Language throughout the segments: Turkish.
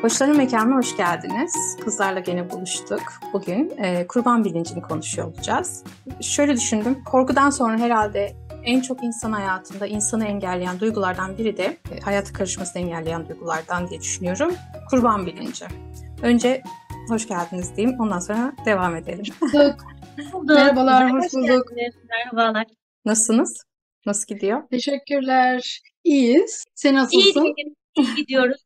Koçların Mekanı'na hoş geldiniz. Kızlarla gene buluştuk. Bugün kurban bilincini konuşuyor olacağız. Şöyle düşündüm, korkudan sonra herhalde en çok insan hayatında insanı engelleyen duygulardan biri de hayata karışmasını engelleyen duygulardan diye düşünüyorum. Kurban bilinci. Önce hoş geldiniz diyeyim, ondan sonra devam edelim. Merhabalar, hoş bulduk. Merhabalar. Nasılsınız? Nasıl gidiyor? Teşekkürler. İyiyiz. Sen nasılsın? İyi gidiyoruz.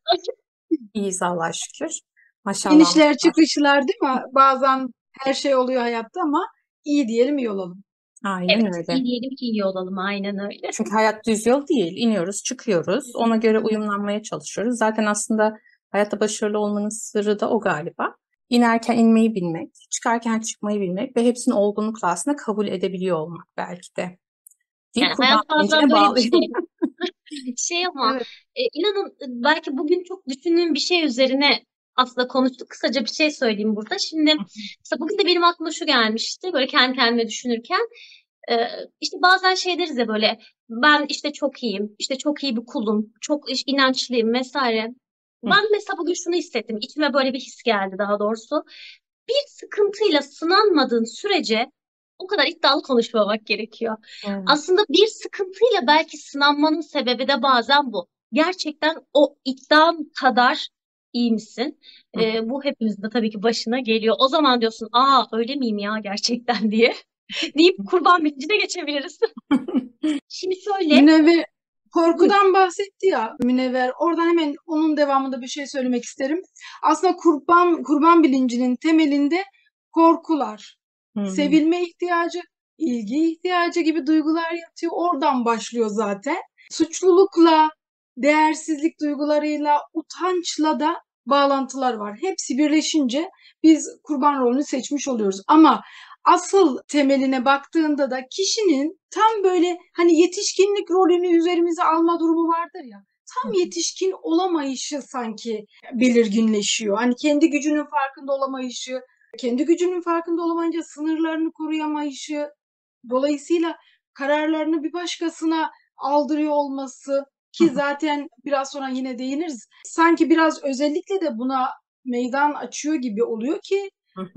İyiyiz Allah'a şükür. Maşallah İnişler var. çıkışlar değil mi? Bazen her şey oluyor hayatta ama iyi diyelim, iyi olalım. Aynen Evet, öyle. iyi diyelim ki iyi olalım. Aynen öyle. Çünkü hayat düz yol değil. İniyoruz, çıkıyoruz. Ona göre uyumlanmaya çalışıyoruz. Zaten aslında hayatta başarılı olmanın sırrı da o galiba. İnerken inmeyi bilmek, çıkarken çıkmayı bilmek ve hepsini olgunlukla aslında kabul edebiliyor olmak belki de. Deyip Yani kurban hayat bazen bilincine böyle bir bağlayayım. şey ama Evet. inanın belki bugün çok düşündüğüm bir şey üzerine aslında konuştuk. Kısaca bir şey söyleyeyim burada. Şimdi mesela bugün de benim aklıma şu gelmişti. Böyle kendi kendime düşünürken. İşte bazen şey deriz ya böyle ben işte çok iyiyim, işte çok iyi bir kulum, çok inançlıyım vesaire. Ben mesela bugün şunu hissettim. İçime böyle bir his geldi daha doğrusu. Bir sıkıntıyla sınanmadığın sürece o kadar iddialı konuşmamak gerekiyor. Evet. Aslında bir sıkıntıyla belki sınanmanın sebebi de bazen bu. Gerçekten o iddian kadar iyi misin? Bu hepimizin de tabii ki başına geliyor. O zaman diyorsun, aa öyle miyim ya gerçekten diye deyip kurban bilincine geçebiliriz. Şimdi şöyle, Münevver buyur. korkudan bahsetti ya Münevver. Oradan hemen onun devamında bir şey söylemek isterim. Aslında kurban bilincinin temelinde korkular, sevilme ihtiyacı, ilgi ihtiyacı gibi duygular yatıyor. Oradan başlıyor zaten. Suçlulukla, değersizlik duygularıyla, utançla da bağlantılar var. Hepsi birleşince biz kurban rolünü seçmiş oluyoruz. Ama asıl temeline baktığında da kişinin tam böyle hani yetişkinlik rolünü üzerimize alma durumu vardır ya. Tam yetişkin olamayışı sanki belirginleşiyor. Hani kendi gücünün farkında olamayışı, kendi gücünün farkında olamayınca sınırlarını koruyamayışı, dolayısıyla kararlarını bir başkasına aldırıyor olması ki zaten biraz sonra yine değiniriz. Sanki biraz özellikle de buna meydan açıyor gibi oluyor ki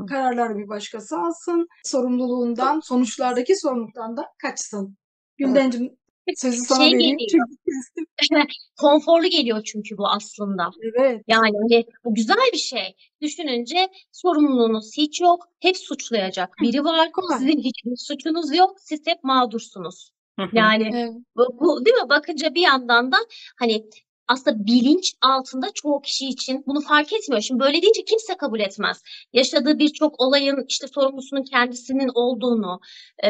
kararları bir başkası alsın, sorumluluğundan, sonuçlardaki sorumluluktan da kaçsın. Güldencim sözü sana Şey vereyim geliyor, çünkü kestim. konforlu geliyor çünkü bu aslında. Evet. Yani hani bu güzel bir şey. Düşününce sorumluluğunuz hiç yok. Hep suçlayacak biri var. Kolay. Sizin hiçbir suçunuz yok. Siz hep mağdursunuz. Yani Evet. bu değil mi? Bakınca bir yandan da hani aslında bilinç altında çoğu kişi için bunu fark etmiyor. Şimdi böyle deyince kimse kabul etmez. Yaşadığı birçok olayın işte sorumlusunun kendisinin olduğunu,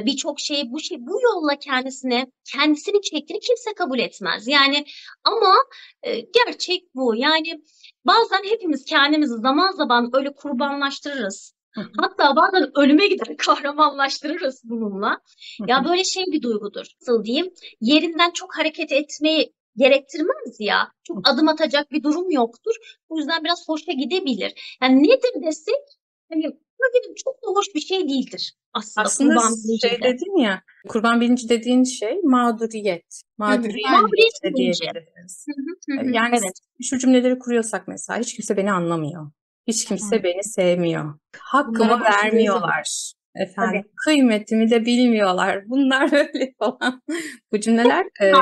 birçok şeyi bu yolla kendisini çektiğini kimse kabul etmez. Yani ama gerçek bu. Yani bazen hepimiz kendimizi zaman zaman öyle kurbanlaştırırız. Hatta bazen ölüme gider kahramanlaştırırız bununla. Ya böyle şey bir duygudur. Nasıl diyeyim? Yerinden çok hareket etmeyi gerektirmez ya. Çok adım atacak bir durum yoktur. Bu yüzden biraz hoşa gidebilir. Yani nedir desek hani böyle çok da hoş bir şey değildir aslında Aslında kurban şey bilincinde. dedin ya, kurban bilinci dediğin şey mağduriyet. Mağduriyet Aynen. Mağduriyet de bilinci. diyebiliriz. Hı hı hı hı. Yani Evet. şu cümleleri kuruyorsak mesela hiç kimse beni anlamıyor. Hiç kimse beni sevmiyor. Hakkımı Bunlara başvuruyoruz. vermiyorlar. Tabii. Efendim, kıymetimi de bilmiyorlar. Bunlar böyle falan. Bu cümleler Hep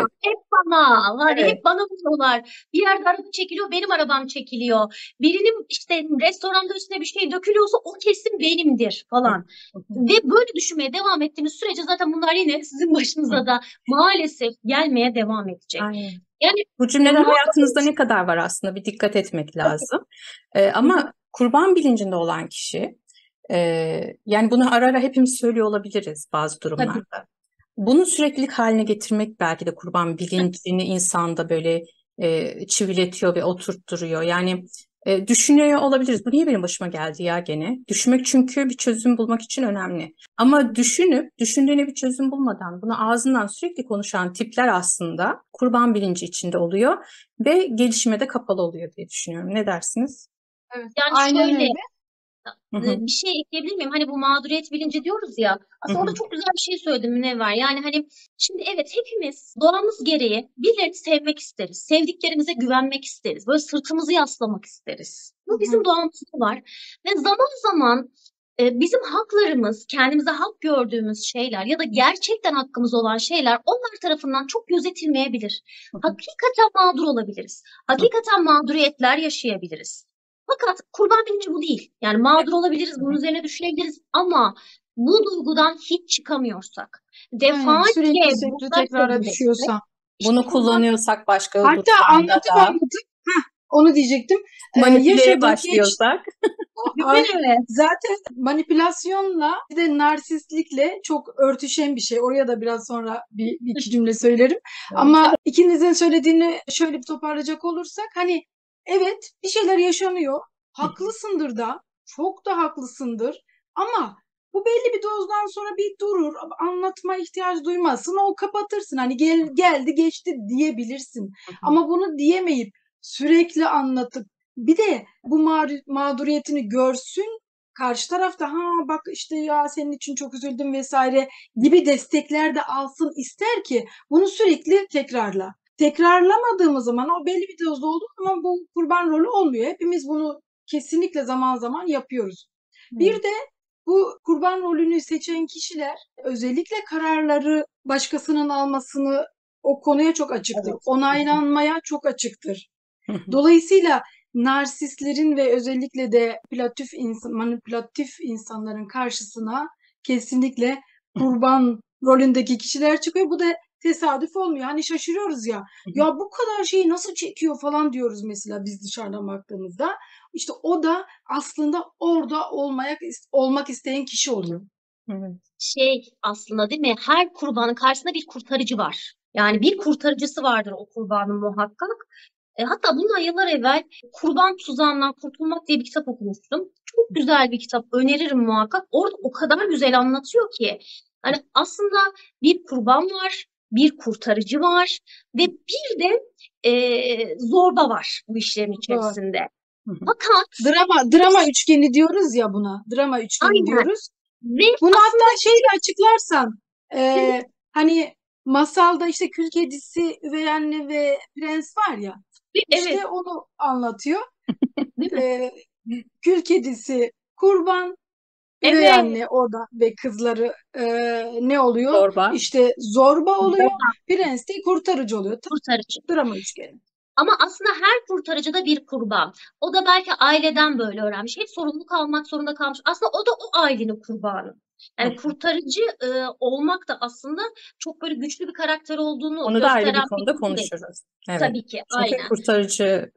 bana var, evet. hep bana vuruyorlar. Bir yerde araba çekiliyor, benim arabam çekiliyor. Birinin işte restoranda üstüne bir şey dökülüyorsa o kesin benimdir falan. Ve böyle düşünmeye devam ettiğiniz sürece zaten bunlar yine sizin başınıza da maalesef gelmeye devam edecek. Aynen. Yani Bu cümleler hayatımızda maalesef ne kadar var aslında bir dikkat etmek lazım. Ama kurban bilincinde olan kişi, yani bunu ara ara hepimiz söylüyor olabiliriz bazı tabii. durumlarda. Bunu süreklilik haline getirmek belki de kurban bilincini insanda böyle çiviletiyor ve oturtturuyor. Yani düşünüyor olabiliriz. Bu niye benim başıma geldi ya gene? Düşünmek çünkü bir çözüm bulmak için önemli. Ama düşündüğüne bir çözüm bulmadan bunu ağzından sürekli konuşan tipler aslında kurban bilinci içinde oluyor ve gelişime de kapalı oluyor diye düşünüyorum. Ne dersiniz? Evet. Yani Aynen şöyle öyle. Hı hı. Bir şey ekleyebilir miyim? Hani bu mağduriyet bilinci diyoruz ya. Hı Aslında orada hı. çok güzel bir şey söyledin Münevver. Yani hani şimdi evet hepimiz doğamız gereği birilerini sevmek isteriz. Sevdiklerimize güvenmek isteriz. Böyle sırtımızı yaslamak isteriz. Hı Bu bizim hı. doğamızda var. Ve zaman zaman bizim haklarımız, kendimize hak gördüğümüz şeyler ya da gerçekten hakkımız olan şeyler onlar tarafından çok gözetilmeyebilir. Hı hı. Hakikaten mağdur olabiliriz. Hı Hakikaten mağduriyetler yaşayabiliriz. Fakat kurban bilinci bu değil. Yani mağdur olabiliriz, bunun hı. üzerine düşünebiliriz ama bu duygudan hiç çıkamıyorsak, Aynen. defaatçe Sürekli sürekli bunlar tekrara peşindeysek, düşüyorsa. işte Bunu o zaman kullanıyorsak başka Hatta durumlarda anlatıp da anlatıp onu diyecektim. manipüleye Yaşadık, geçti. başlıyorsak. düşünsene. Zaten manipülasyonla bir de narsistlikle çok örtüşen bir şey. Oraya da biraz sonra bir iki cümle söylerim. Ama ikinizin söylediğini şöyle bir toparlayacak olursak hani evet bir şeyler yaşanıyor. Haklısındır da. Çok da haklısındır. Ama bu belli bir dozdan sonra bir durur. Anlatma ihtiyacı duymazsın. O kapatırsın. Hani geldi geçti diyebilirsin. Ama bunu diyemeyip sürekli anlatıp bir de bu mağduriyetini görsün, karşı tarafta ha bak işte ya senin için çok üzüldüm vesaire gibi destekler de alsın ister ki bunu sürekli tekrarla. Tekrarlamadığımız zaman o belli bir dozda olduğu zaman bu kurban rolü olmuyor. Hepimiz bunu kesinlikle zaman zaman yapıyoruz. Bir de bu kurban rolünü seçen kişiler özellikle kararları başkasının almasını o konuya çok açıktır. Evet. Onaylanmaya çok açıktır. Dolayısıyla narsistlerin ve özellikle de manipülatif insanların karşısına kesinlikle kurban rolündeki kişiler çıkıyor. Bu da tesadüf olmuyor. Hani şaşırıyoruz ya. Ya bu kadar şeyi nasıl çekiyor falan diyoruz mesela biz dışarıdan baktığımızda. İşte o da aslında orada olmak isteyen kişi oluyor. Aslında değil mi? Her kurbanın karşısında bir kurtarıcı var. Yani bir kurtarıcısı vardır o kurbanın muhakkak. Hatta bundan yıllar evvel Kurban Tuzağından Kurtulmak diye bir kitap okumuştum. Çok güzel bir kitap. Öneririm muhakkak. Orada o kadar güzel anlatıyor ki. Hani aslında bir kurban var, bir kurtarıcı var ve bir de zorba var bu işlerin Doğru. içerisinde. Fakat Drama üçgeni diyoruz ya buna. Drama üçgeni aynen diyoruz. ve Bunu aslında hatta şeyle açıklarsan hani masalda işte Kül Kedisi, Üvey Anne ve Prens var ya evet, işte onu anlatıyor. değil mi? E, Kül Kedisi kurban, Üvey Evet, Anne orada ve kızları ne oluyor? Zorba. İşte zorba oluyor. Prens de kurtarıcı oluyor. kurtarıcı. Drama üçgeni. Ama aslında her kurtarıcı da bir kurban. O da belki aileden böyle öğrenmiş. Hep sorumluluk almak zorunda kalmış. Aslında o da o ailenin kurbanı. Yani kurtarıcı olmak da aslında çok böyle güçlü bir karakter olduğunu Onu da ayrı bir gösteren bir konuda konu değil. konuşuruz. Evet. Tabii ki, Çünkü aynen. kurtarıcı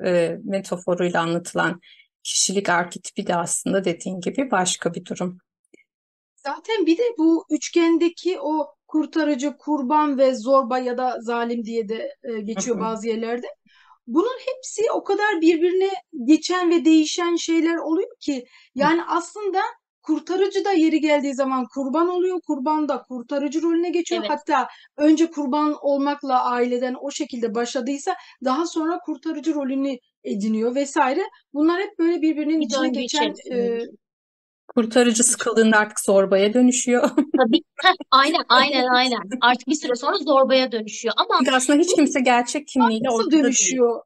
metaforuyla anlatılan kişilik arketipi de aslında dediğin gibi başka bir durum. Zaten bir de bu üçgendeki o kurtarıcı, kurban ve zorba ya da zalim diye de geçiyor bazı yerlerde. Bunun hepsi o kadar birbirine geçen ve değişen şeyler oluyor ki yani aslında kurtarıcı da yeri geldiği zaman kurban oluyor, kurban da kurtarıcı rolüne geçiyor. Evet, Hatta önce kurban olmakla aileden o şekilde başladıysa daha sonra kurtarıcı rolünü ediniyor vesaire. Bunlar hep böyle birbirinin bir içine döngü geçen içerisinde. Kurtarıcı sıkıldığında artık zorbaya dönüşüyor. Tabii, aynen, aynen, aynen. Artık bir süre sonra zorbaya dönüşüyor. Ama Çünkü aslında hiç kimse gerçek kimliğiyle nasıl ortada değil. dönüşüyor?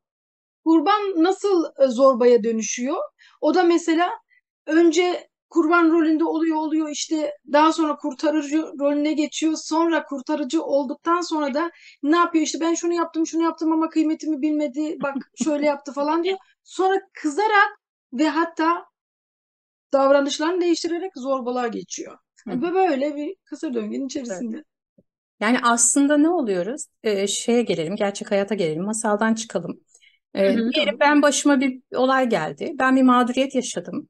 Kurban nasıl zorbaya dönüşüyor? O da mesela önce kurban rolünde oluyor işte daha sonra kurtarıcı rolüne geçiyor. Sonra kurtarıcı olduktan sonra da ne yapıyor? İşte ben şunu yaptım ama kıymetimi bilmedi. Bak şöyle yaptı falan diyor. Sonra kızarak ve hatta davranışlarını değiştirerek zorbalığa geçiyor. Hı hı. Ve böyle bir kısır döngünün Evet. içerisinde. Yani aslında ne oluyoruz? Şeye gelelim, gerçek hayata gelelim, masaldan çıkalım. hı hı, Diyelim ben başıma bir olay geldi. Ben bir mağduriyet yaşadım.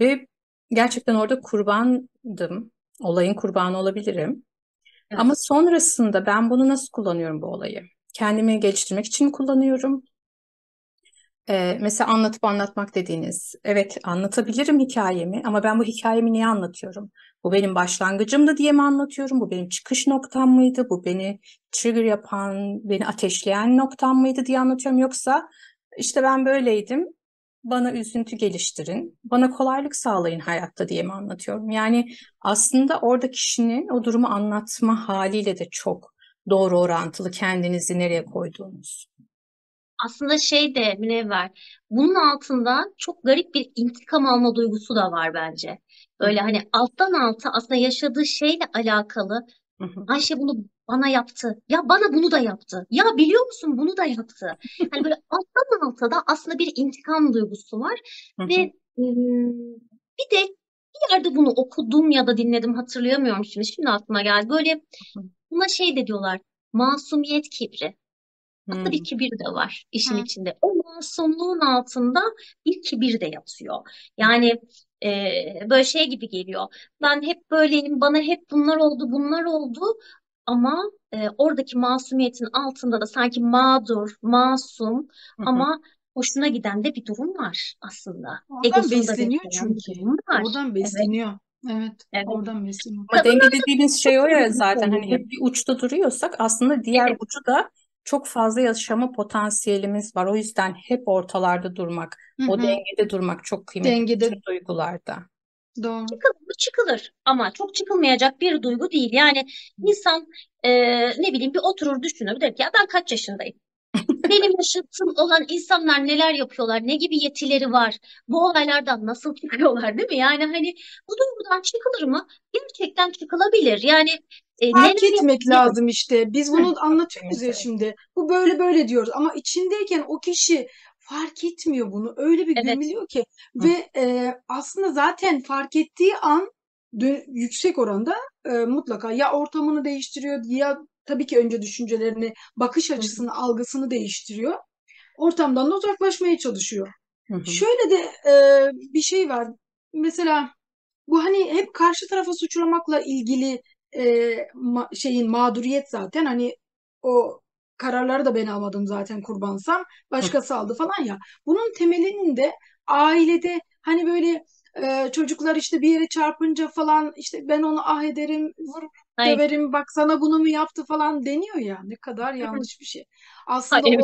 Ve gerçekten orada kurbandım. Olayın kurbanı olabilirim. Ama evet. sonrasında ben bunu nasıl kullanıyorum bu olayı? Kendimi geliştirmek için mi kullanıyorum? Mesela anlatıp anlatmak dediğiniz. Evet, anlatabilirim hikayemi ama ben bu hikayemi niye anlatıyorum? Bu benim başlangıcımdı diye mi anlatıyorum? Bu benim çıkış noktam mıydı? Bu beni trigger yapan, beni ateşleyen noktam mıydı diye anlatıyorum. Yoksa işte ben böyleydim. bana üzüntü geliştirin, bana kolaylık sağlayın hayatta diye mi anlatıyorum? Yani aslında orada kişinin o durumu anlatma haliyle de çok doğru orantılı kendinizi nereye koyduğunuz. Aslında şey de Münevver, bunun altında çok garip bir intikam alma duygusu da var bence. Hı Böyle hani alttan alta aslında yaşadığı şeyle alakalı. hı, hı Ayşe bunu bana yaptı. Ya bana bunu da yaptı. Ya biliyor musun bunu da yaptı. Hani böyle alttan alta da aslında bir intikam duygusu var. hı, Ve hı bir de bir yerde bunu okudum ya da dinledim, hatırlayamıyorum şimdi. Şimdi aklıma geldi. Böyle hı, buna şey de diyorlar. Masumiyet kibri. Aslında hı bir kibir de var işin Hı. içinde. O masumluğun altında bir kibir de yatıyor. hı, Yani böyle şey gibi geliyor. Ben hep böyleyim, bana hep bunlar oldu, bunlar oldu. Ama oradaki masumiyetin altında da sanki mağdur, masum hı hı. ama hoşuna giden de bir durum var aslında. Oradan Egosunu da besleniyor besleyen bir çünkü. durum var. Oradan Evet, besleniyor. Evet, evet. oradan besleniyor. Ama Kadınlar denge dediğimiz şey o da ya bunu zaten hani söylüyor. hep bir uçta duruyorsak aslında diğer Evet, ucu da çok fazla yaşama potansiyelimiz var. O yüzden hep ortalarda durmak, Hı o hı. dengede durmak çok kıymetli Dengede, bütün duygularda. doğru. çıkılır mı? Çıkılır ama çok çıkılmayacak bir duygu değil. Yani insan ne bileyim bir oturur düşünür der ki ya ben kaç yaşındayım? Benim yaşıtım olan insanlar neler yapıyorlar? Ne gibi yetileri var? Bu olaylardan nasıl çıkıyorlar, değil mi? Yani hani bu duygudan çıkılır mı? Gerçekten çıkılabilir. Yani Fark neler etmek yapabiliriz? lazım işte. Biz Hı, bunu Çok anlatıyoruz ya kıymetli. şimdi. Bu böyle böyle diyoruz ama içindeyken o kişi fark etmiyor bunu. Öyle bir evet. gömülüyor ki Hı ve aslında zaten fark ettiği an yüksek oranda mutlaka ya ortamını değiştiriyor ya tabii ki önce düşüncelerini, bakış Hı, açısını, algısını değiştiriyor. Ortamdan da uzaklaşmaya çalışıyor. hı, hı Şöyle de bir şey var. Mesela bu hani hep karşı tarafı suçlamakla ilgili şeyin mağduriyet zaten hani o kararları da ben almadım zaten kurbansam hı. başkası aldı falan ya. Bunun temelinin de ailede hani böyle çocuklar işte bir yere çarpınca falan işte ben onu ah ederim vurup Hayır. döverim bak sana bunu mu yaptı falan deniyor ya ne kadar yanlış bir şey. Aslında Hayır.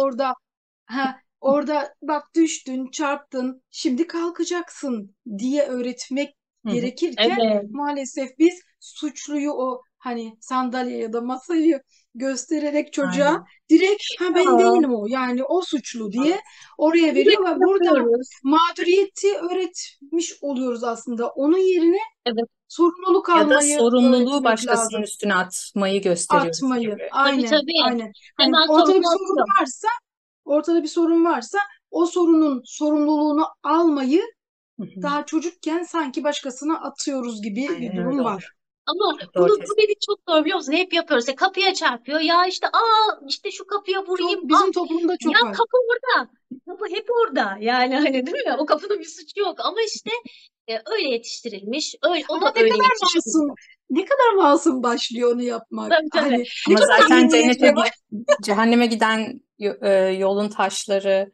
orada bak düştün, çarptın, şimdi kalkacaksın diye öğretmek Hı hı. gerekirken Evet. maalesef biz suçluyu o hani sandalye ya da masayı göstererek çocuğa Aynen. direkt ha ben Aa, değilim o yani o suçlu diye Evet. oraya veriyor sürekli ve burada yapıyoruz. mağduriyeti öğretmiş oluyoruz aslında. Onun yerine Evet. sorumluluk Ya da almayı sorumluluğu öğretmek başkasının lazım. üstüne atmayı gösteriyoruz Atmayı. gibi. Tabii Aynen, tabii. aynen. Hani Hemen sorumlu atıyor. ortada bir sorun varsa o sorunun sorumluluğunu almayı Hı hı. daha çocukken sanki başkasına atıyoruz gibi bir Aynen öyle durum oluyor. var. Ama Çok doğru bu tespit. dediğin çok doğru, biliyor musun? Hep yapıyoruz. Kapıya çarpıyor. Ya işte işte şu kapıya vurayım. Çok bizim toplumda Ya çok var. kapı orada. Kapı hep orada. Yani hani değil mi? O kapının bir suçu yok. Ama işte öyle yetiştirilmiş. Öyle, o Ama da öyle yetiştiriliyor. ne kadar masum başlıyor onu yapmak. Tabii tabii. Hani ne Ama kadar zaten iyi niyetle var. cehenneme giden yolun taşları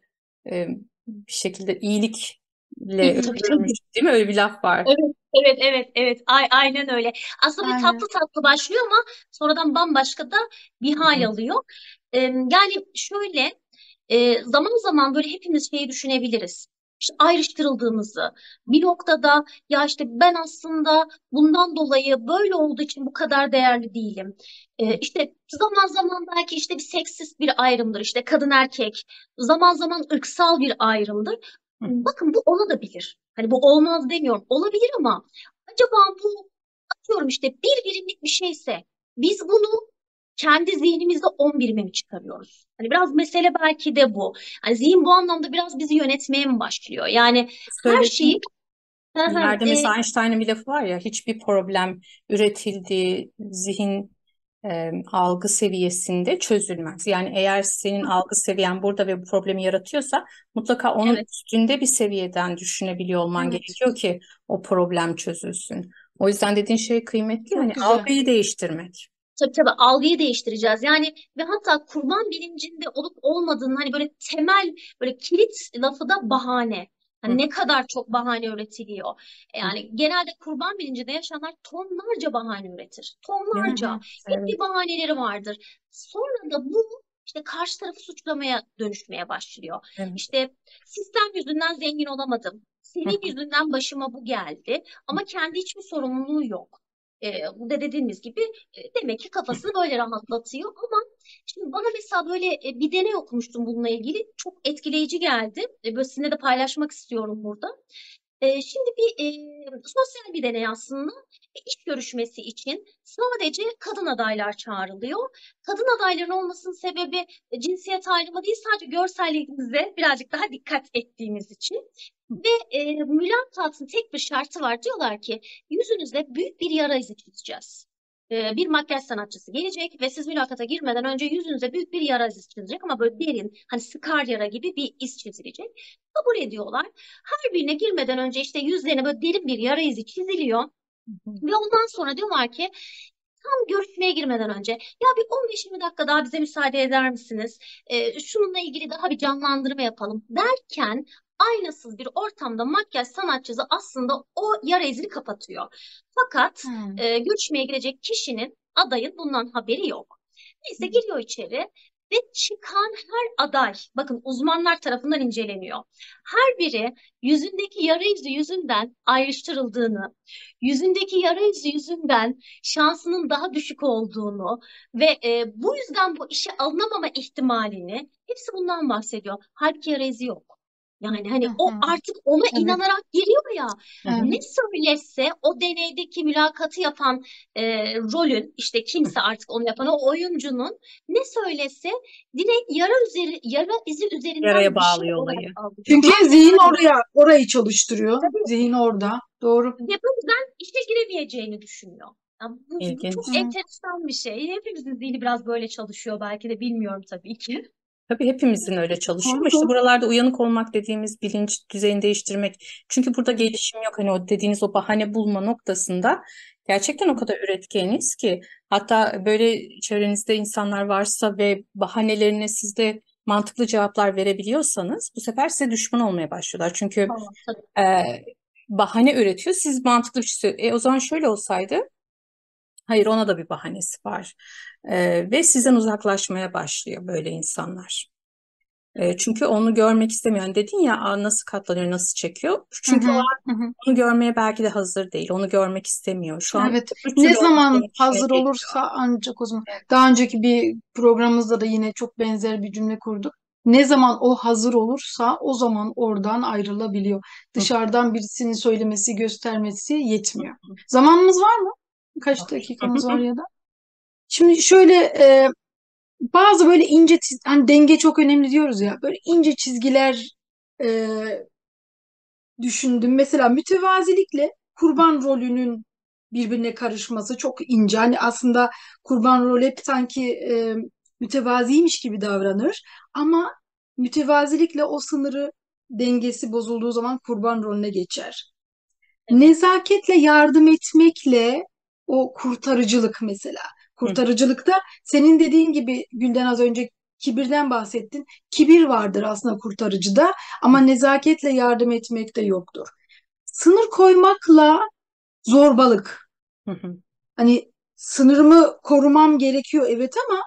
bir şekilde iyilikle Tabii tabii. örülmüş, değil mi? Öyle bir laf var. Evet, evet, evet, evet. Aynen öyle. Aslında böyle Aynen. tatlı tatlı başlıyor ama sonradan bambaşka da bir Hı hal hı. alıyor. Yani şöyle zaman zaman böyle hepimiz şeyi düşünebiliriz. İşte ayrıştırıldığımızı, bir noktada ya işte ben aslında bundan dolayı böyle olduğu için bu kadar değerli değilim. İşte zaman zaman belki işte bir seksist bir ayrımdır, işte kadın erkek, zaman zaman ırksal bir ayrımdır. Hı Bakın bu olabilir. Hani bu olmaz demiyorum. Olabilir ama acaba bu, atıyorum işte bir birimlik bir şeyse biz bunu kendi zihnimizde 10 birime mi çıkarıyoruz? Hani biraz mesele belki de bu. Hani zihin bu anlamda biraz bizi yönetmeye mi başlıyor? Yani her şeyi Söylediğin yerde mesela Einstein'ın bir lafı var ya, hiçbir problem üretildiği zihin algı seviyesinde çözülmez. Yani eğer senin algı seviyen burada ve bu problemi yaratıyorsa mutlaka onun evet, üstünde bir seviyeden düşünebiliyor olman Evet. gerekiyor ki o problem çözülsün. O yüzden dediğin şey kıymetli. Hani Çok güzel. algıyı değiştirmek. tabii algıyı değiştireceğiz. Yani ve hatta kurban bilincinde olup olmadığını hani böyle temel böyle kilit lafı da bahane. Hı Hani ne kadar çok bahane üretiliyor. hı. Yani genelde kurban bilincinde yaşayanlar tonlarca bahane üretir. Değil Hı mi? Tonlarca. hı. Hep bir Evet. bahaneleri vardır. Sonra da bu işte karşı tarafı suçlamaya dönüşmeye başlıyor. Evet. İşte sistem yüzünden zengin olamadım. Hı Senin hı. yüzünden başıma bu geldi. Ama kendi hiçbir sorumluluğu yok. Bu da dediğimiz gibi demek ki kafasını böyle rahatlatıyor. Ama şimdi bana mesela böyle bir deney okumuştum bununla ilgili. Çok etkileyici geldi. Böyle sizinle de paylaşmak istiyorum burada. Şimdi bir sosyal bir deney aslında. Bir iş görüşmesi için sadece kadın adaylar çağrılıyor. Kadın adayların olmasının sebebi cinsiyet ayrımı değil, sadece görselliğimize birazcık daha dikkat ettiğimiz için. Ve mülakatın tek bir şartı var. Diyorlar ki yüzünüzde büyük bir yara izi çizeceğiz. Bir makyaj sanatçısı gelecek ve siz mülakata girmeden önce yüzünüze büyük bir yara izi çizecek ama böyle derin, hani skar yara gibi bir iz çizilecek. Kabul ediyorlar. Her birine girmeden önce işte yüzlerine böyle derin bir yara izi çiziliyor. Ve ondan sonra diyorlar ki tam görüşmeye girmeden önce ya bir 15-20 dakika daha bize müsaade eder misiniz? Şununla ilgili daha bir canlandırma yapalım derken aynasız bir ortamda makyaj sanatçısı aslında o yara izini kapatıyor. Fakat görüşmeye girecek kişinin, adayın bundan haberi yok. Neyse giriyor içeri ve çıkan her aday, bakın uzmanlar tarafından inceleniyor. Her biri yüzündeki yara izi yüzünden ayrıştırıldığını, yüzündeki yara izi yüzünden şansının daha düşük olduğunu ve bu yüzden bu işe alınamama ihtimalini, hepsi bundan bahsediyor. Halbuki yara izi yok. Yani hani o artık ona Evet. inanarak giriyor ya. Evet. Ne söylese o deneydeki mülakatı yapan rolün, işte kimse artık onu yapan o oyuncunun ne söylese direkt yara izi üzerinden Yaraya bir şey bağlıyor olarak olayı. algılıyor. Çünkü Aynen zihin öyle. orayı çalıştırıyor. Tabii. Zihin orada. Doğru. Ve bu yüzden işe giremeyeceğini düşünüyor. Yani bu İlginç. çok enteresan bir şey. Hepimizin zihni biraz böyle çalışıyor belki de, bilmiyorum tabii ki. Tabii hepimizin öyle çalışıyor ama Doğru, işte doğru. buralarda uyanık olmak dediğimiz bilinç düzeyini değiştirmek. Çünkü burada gelişim yok. Hani o dediğiniz o bahane bulma noktasında gerçekten o kadar üretkeniz ki, hatta böyle çevrenizde insanlar varsa ve bahanelerine siz de mantıklı cevaplar verebiliyorsanız bu sefer size düşman olmaya başlıyorlar. Çünkü Tamam, tabii. bahane üretiyor. Siz mantıklı bir şey söylüyorsunuz. O zaman şöyle olsaydı, hayır, ona da bir bahanesi var. Ve sizden uzaklaşmaya başlıyor böyle insanlar. Çünkü onu görmek istemiyor. Yani dedin ya, nasıl katlanıyor, nasıl çekiyor. Hı Çünkü o hı, an hı hı. onu görmeye belki de hazır değil. Onu görmek istemiyor. Şu an Evet. öbür Ne türlü zaman olabileceğini hazır düşünebiliyor. olursa ancak o zaman. Evet. Daha önceki bir programımızda da yine çok benzer bir cümle kurduk. Ne zaman o hazır olursa o zaman oradan ayrılabiliyor. Hı, Dışarıdan birisinin söylemesi, göstermesi yetmiyor. Zamanımız var mı? Kaç var. dakikamız var ya da? Şimdi şöyle bazı böyle ince hani denge çok önemli diyoruz ya. Böyle ince çizgiler e, düşündüm. Mesela mütevazilikle kurban rolünün birbirine karışması çok ince. Hani aslında kurban rolü hep sanki mütevaziymiş gibi davranır. Ama mütevazilikle o sınırı, dengesi bozulduğu zaman kurban rolüne geçer. Evet. Nezaketle yardım etmekle o kurtarıcılık mesela. Hı, Kurtarıcılıkta senin dediğin gibi Gülden, az önce kibirden bahsettin. Kibir vardır aslında kurtarıcıda ama nezaketle yardım etmek de yoktur. Sınır koymakla zorbalık. hı, hı. Hani sınırımı korumam gerekiyor evet ama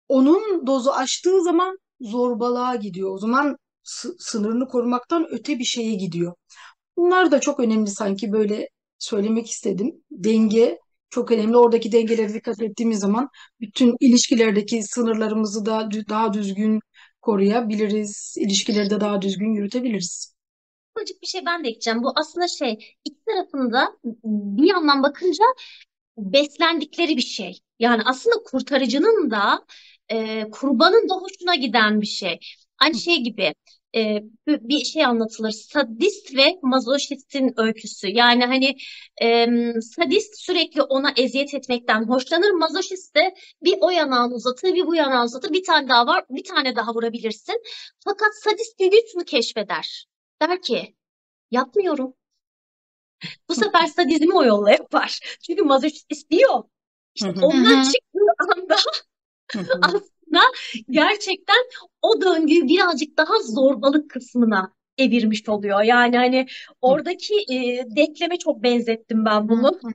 onun dozu aştığı zaman zorbalığa gidiyor. O zaman sınırını korumaktan öte bir şeye gidiyor. Bunlar da çok önemli, sanki böyle söylemek istedim. Denge çok önemli. Oradaki dengelere dikkat ettiğimiz zaman bütün ilişkilerdeki sınırlarımızı da daha düzgün koruyabiliriz. İlişkileri de daha düzgün yürütebiliriz. Ufacık bir şey ben de ekleyeceğim. Bu aslında iki tarafında bir yandan bakınca beslendikleri bir şey. Yani aslında kurtarıcının da kurbanın da hoşuna giden bir şey. Aynı şey gibi bir şey anlatılır. Sadist ve mazoşistin öyküsü. Yani hani sadist sürekli ona eziyet etmekten hoşlanır. Mazoşist de bir o yanağını uzatır, bir bu yanağını uzatır. Bir tane daha var, bir tane daha vurabilirsin. Fakat sadist bir gün şunu keşfeder. Der ki yapmıyorum. Bu sefer sadizmi o yolla yapar. Çünkü mazoşist istiyor. Hı İşte hı, Hı ondan hı. çıktığı anda hı hı. aslında gerçekten o döngüyü birazcık daha zorbalık kısmına evirmiş oluyor. Yani hani oradaki denkleme çok benzettim ben Hı bunu. hı.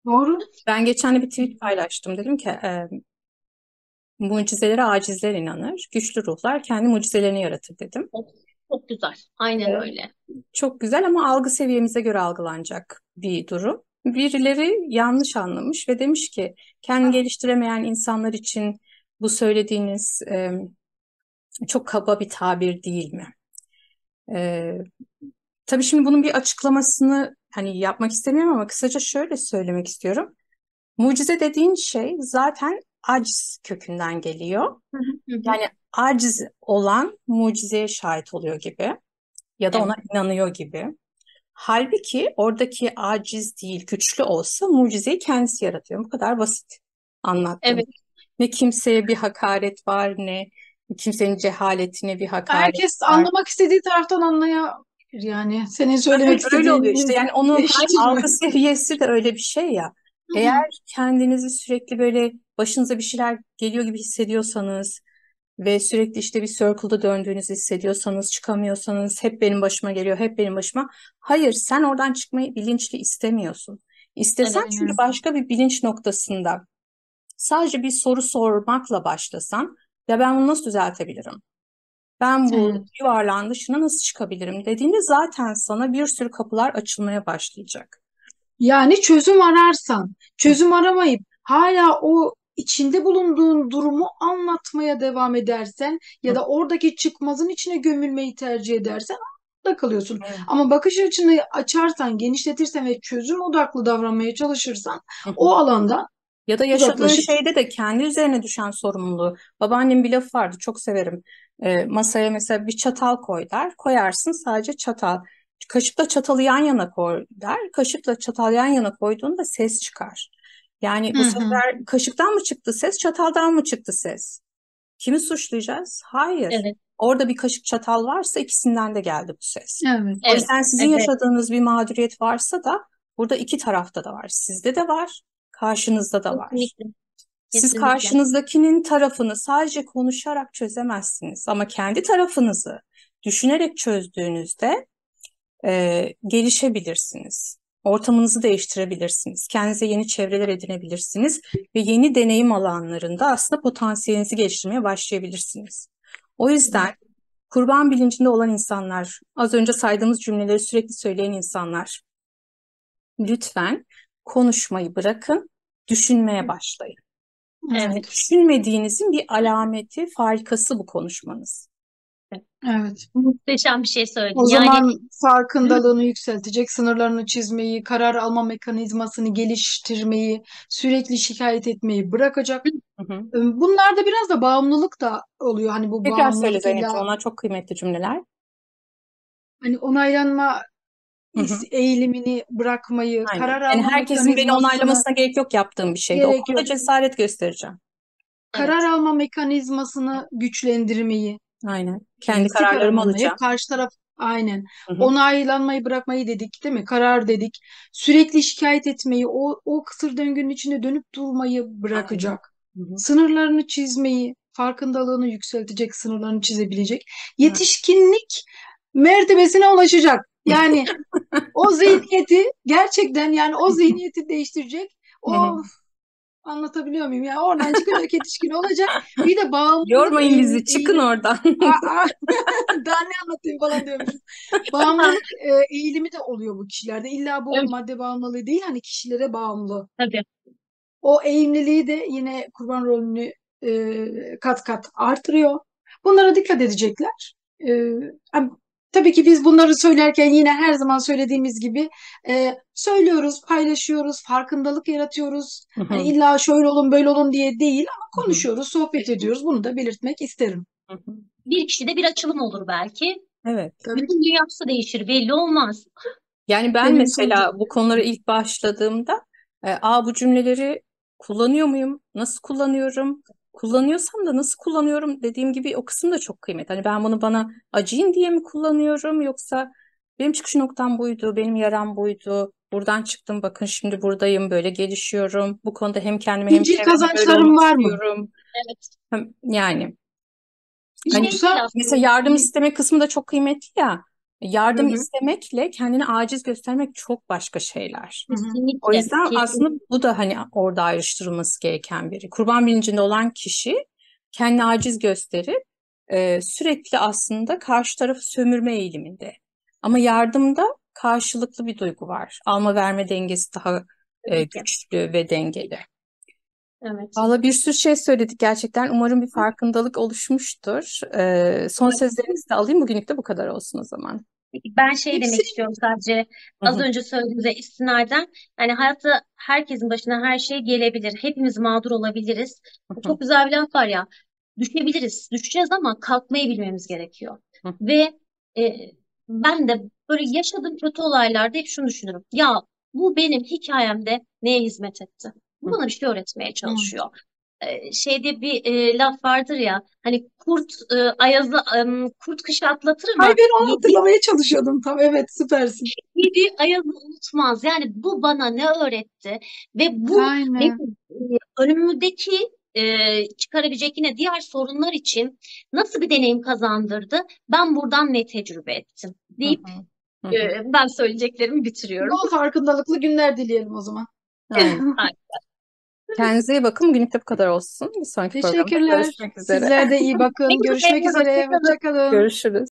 Doğru. Ben geçen de bir tweet paylaştım. Dedim ki Mucizelere acizler inanır. Güçlü ruhlar kendi mucizelerini yaratır dedim. Çok, çok güzel. Aynen Ee, öyle. Çok güzel ama algı seviyemize göre algılanacak bir durum. Birileri yanlış anlamış ve demiş ki kendini geliştiremeyen insanlar için bu söylediğiniz çok kaba bir tabir değil mi? E, tabii şimdi bunun bir açıklamasını hani yapmak istemiyorum ama kısaca şöyle söylemek istiyorum. Mucize dediğin şey zaten aciz kökünden geliyor. Hı hı, hı hı. Yani aciz olan mucizeye şahit oluyor gibi ya da ona Evet. inanıyor gibi. Halbuki oradaki aciz değil, güçlü olsa mucizeyi kendisi yaratıyor. Bu kadar basit anlattım. Evet. Ne kimseye bir hakaret var, ne kimsenin cehaletine bir hakaret Herkes var. anlamak istediği taraftan anlayabilir yani. Senin söylemek Zaten öyle oluyor işte. istediğini Yani onun değiştirme. algı seviyesi de öyle bir şey ya. Hı hı. Eğer kendinizi sürekli böyle başınıza bir şeyler geliyor gibi hissediyorsanız ve sürekli işte bir circle'da döndüğünüzü hissediyorsanız, çıkamıyorsanız, hep benim başıma geliyor, hep benim başıma. Hayır, sen oradan çıkmayı bilinçli istemiyorsun. İstesen Evet. çünkü Aynen. başka bir bilinç noktasında sadece bir soru sormakla başlasan, ya ben bunu nasıl düzeltebilirim? Ben bu Evet. yuvarlağın dışına nasıl çıkabilirim dediğinde zaten sana bir sürü kapılar açılmaya başlayacak. Yani çözüm ararsan, çözüm aramayıp hala o içinde bulunduğun durumu anlatmaya devam edersen ya Hı, da oradaki çıkmazın içine gömülmeyi tercih edersen orada kalıyorsun. evet. Ama bakış açını açarsan, genişletirsen ve çözüm odaklı davranmaya çalışırsan Hı o hı. alandan Ya da yaşadığın uzaklaşıp şeyde de kendi üzerine düşen sorumluluğu. Babaannemin bir lafı vardı, çok severim. Masaya mesela bir çatal koy der. Koyarsın sadece çatal. Kaşıkla çatalı yan yana koy der. Kaşıkla çatal yan yana koyduğunda ses çıkar. Yani hı bu hı, sefer kaşıktan mı çıktı ses, çataldan mı çıktı ses? Kimi suçlayacağız? Hayır. Evet. Orada bir kaşık çatal varsa ikisinden de geldi bu ses. evet, O Evet. yüzden sizin Evet. yaşadığınız bir mağduriyet varsa da burada iki tarafta da var. Sizde de var, karşınızda da var. Kesinlikle. Siz Kesinlikle. karşınızdakinin tarafını sadece konuşarak çözemezsiniz ama kendi tarafınızı düşünerek çözdüğünüzde gelişebilirsiniz. Ortamınızı değiştirebilirsiniz. Kendinize yeni çevreler edinebilirsiniz ve yeni deneyim alanlarında aslında potansiyelinizi geliştirmeye başlayabilirsiniz. O yüzden kurban bilincinde olan insanlar, az önce saydığımız cümleleri sürekli söyleyen insanlar, lütfen konuşmayı bırakın, düşünmeye başlayın. Evet. evet, Düşünmediğinizin bir alameti, farikası bu konuşmanız. evet. Muhteşem bir şey O söyledin. Yani zaman farkındalığını yükseltecek, sınırlarını çizmeyi, karar alma mekanizmasını geliştirmeyi, sürekli şikayet etmeyi bırakacak. Hı hı. Bunlarda biraz da bağımlılık da oluyor. Hani bu Tekrar söyle bağımlılık Zeynep'ciğim, illa onlar çok kıymetli cümleler. hani onaylanma Hı hı. eğilimini bırakmayı, Aynen. karar Yani alma herkesin beni mekanizmasını onaylamasına gerek yok yaptığım bir şeyde. O gerek konuda yok. cesaret göstereceğim. Karar evet. alma mekanizmasını güçlendirmeyi, Aynen. Kendi bilinçli karar kararlarımı almayı, alacağım. karşı taraf aynen Hı hı. onaylanmayı bırakmayı dedik, değil mi? Karar dedik. Sürekli şikayet etmeyi, o kısır döngünün içinde dönüp durmayı Aynen. bırakacak. Hı hı. Sınırlarını çizmeyi, farkındalığını yükseltecek, sınırlarını çizebilecek. Evet. Yetişkinlik mertebesine ulaşacak. Yani o zihniyeti gerçekten yani o zihniyeti değiştirecek. Hı hı. O anlatabiliyor muyum? Yani oradan çıkacak, yetişkin olacak. Bir de bağımlılık Yormayın bizi, çıkın eğilimi. oradan. Aa, daha ne anlatayım falan diyormuşum. Bağımlılık eğilimi de oluyor bu kişilerde. İlla bu Evet. madde bağımlılığı değil, hani kişilere bağımlı. Tabii. O eğimliliği de yine kurban rolünü kat kat artırıyor. Bunlara dikkat edecekler. E, hani tabii ki biz bunları söylerken yine her zaman söylediğimiz gibi söylüyoruz, paylaşıyoruz, farkındalık yaratıyoruz. Hı Hani hı. illa şöyle olun böyle olun diye değil ama Hı hı. konuşuyoruz, sohbet ediyoruz. Bunu da belirtmek isterim. Hı hı. Bir kişide bir açılım olur belki. Evet. Tabii ki Bütün dünyası değişir. Belli olmaz. Yani ben benim sonucu. mesela bu konulara ilk başladığımda bu cümleleri kullanıyor muyum? Nasıl kullanıyorum? Kullanıyorsam da nasıl kullanıyorum dediğim gibi o kısım da çok kıymetli. Hani ben bunu bana acıyın diye mi kullanıyorum yoksa benim çıkış noktam buydu, benim yaram buydu. Buradan çıktım bakın şimdi buradayım böyle gelişiyorum. Bu konuda hem kendime hem İncil çevreme böyle kazançlarım olmak var mı? istiyorum. Evet. Yani. Bir Hani şey değil Yoksa mesela aslında. yardım isteme kısmı da çok kıymetli ya. hı Yardım hı, istemekle kendini aciz göstermek çok başka şeyler. hı hı. O Kesinlikle. yüzden aslında Kesinlikle. bu da hani orada ayrıştırılması gereken biri. Kurban bilincinde olan kişi kendini aciz gösterip sürekli aslında karşı tarafı sömürme eğiliminde. Ama yardımda karşılıklı bir duygu var. Alma verme dengesi daha Tabii ki. güçlü ve dengeli. Evet. Valla bir sürü şey söyledik gerçekten. Umarım bir farkındalık oluşmuştur. Son sözlerinizi de alayım. Bugünlük de bu kadar olsun o zaman. Peki ben şey demek Hepsini istiyorum sadece Hı az hı, önce söylediğinize istinaden, yani hayatta herkesin başına her şey gelebilir. Hepimiz mağdur olabiliriz. hı hı, Çok güzel bir laf var ya, düşebiliriz, düşeceğiz ama kalkmayı bilmemiz gerekiyor. hı Ve e, ben de böyle yaşadığım kötü olaylarda hep şunu düşünürüm. Ya bu benim hikayemde neye hizmet etti? Bu hı, bana bir şey öğretmeye Hı. çalışıyor. Şeyde bir laf vardır ya, hani kurt kışı atlatır Ay ama ben onu yediği hatırlamaya çalışıyordum tam. Evet, süpersin. ayazı unutmaz. Yani bu bana ne öğretti ve bu Aynen. benim önümüzdeki çıkarabilecek yine diğer sorunlar için nasıl bir deneyim kazandırdı? Ben buradan ne tecrübe ettim hı, deyip hı hı. ben söyleyeceklerimi bitiriyorum. Bol farkındalıklı günler dileyelim o zaman. Aynen. Kendinize iyi bakın. Bugünlük de bu kadar olsun. Bir sonraki programda Teşekkürler. görüşmek üzere. Sizler de iyi bakın. Peki, Görüşmek üzere. hoşça kalın. Hoşça kalın. Görüşürüz.